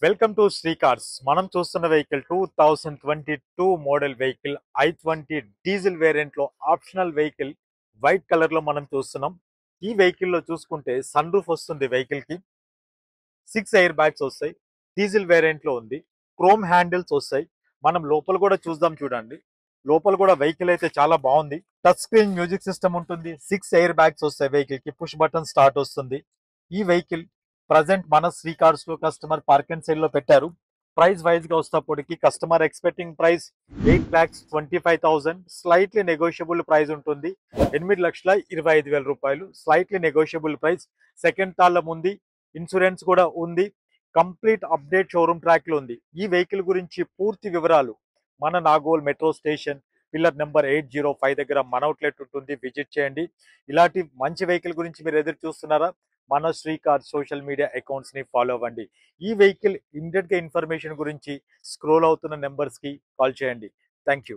Welcome to Shri cars. మనం చూస్తున్న vehicle 2022 model vehicle i20 diesel variant లో ఆప్షనల్ వెహికల్ వైట్ కలర్ లో మనం చూస్తున్నాం. ఈ వెహికల్ లో చూసుకుంటే సన్ రూఫ్ వస్తుంది. వెహికల్ కి 6 ఎయిర్ బ్యాగ్స్ వస్తాయి. డీజిల్ వేరియంట్ లో ఉంది. క్రోమ్ హ్యాండిల్స్ వస్తాయి. మనం లోపల కూడా చూద్దాం. చూడండి, లోపల కూడా వెహికల్ అయితే చాలా బాగుంది. టచ్ స్క్రీన్ మ్యూజిక్ సిస్టమ్ ఉంటుంది. 6 ఎయిర్ బ్యాగ్స్ వస్తాయి. వెహికల్ కి పుష్ బటన్ స్టార్ట్ వస్తుంది. ఈ వెహికల్ ప్రజెంట్ మన శ్రీ కార్స్ లో కస్టమర్ పార్క్ అండ్ సేల్ లో పెట్టారు. ప్రైస్ వైజ్ గా వస్తేప్పటికి customer expecting price 8,25,000. Slightly negotiable price ఉంటుంది. 8,25,000 రూపాయలు స్లైట్లీ నెగోషియబుల్ ప్రైస్. సెకండ్ తాళ్ళ ఉంది. ఇన్సూరెన్స్ కూడా ఉంది. కంప్లీట్ అప్డేట్ షోరూమ్ ట్రాక్ లో ఉంది. ఈ వెహికల్ గురించి పూర్తి వివరాలు మన Nagole metro station pillar number 805 దగ్గర మన అవుట్లెట్ ఉంటుంది. విజిట్ చేయండి. ఇలాంటి మంచి వెహికల్ గురించి మీరు ఎదురు చూస్తున్నారా? మన Shri car social media accounts ని ఫాలో అవ్వండి. ఈ వెహికల్ ఇమ్మీడియట్ గా ఇన్ఫర్మేషన్ గురించి స్క్రోల్ అవుతున్న నెంబర్స్ కి కాల్ చేయండి. Thank you.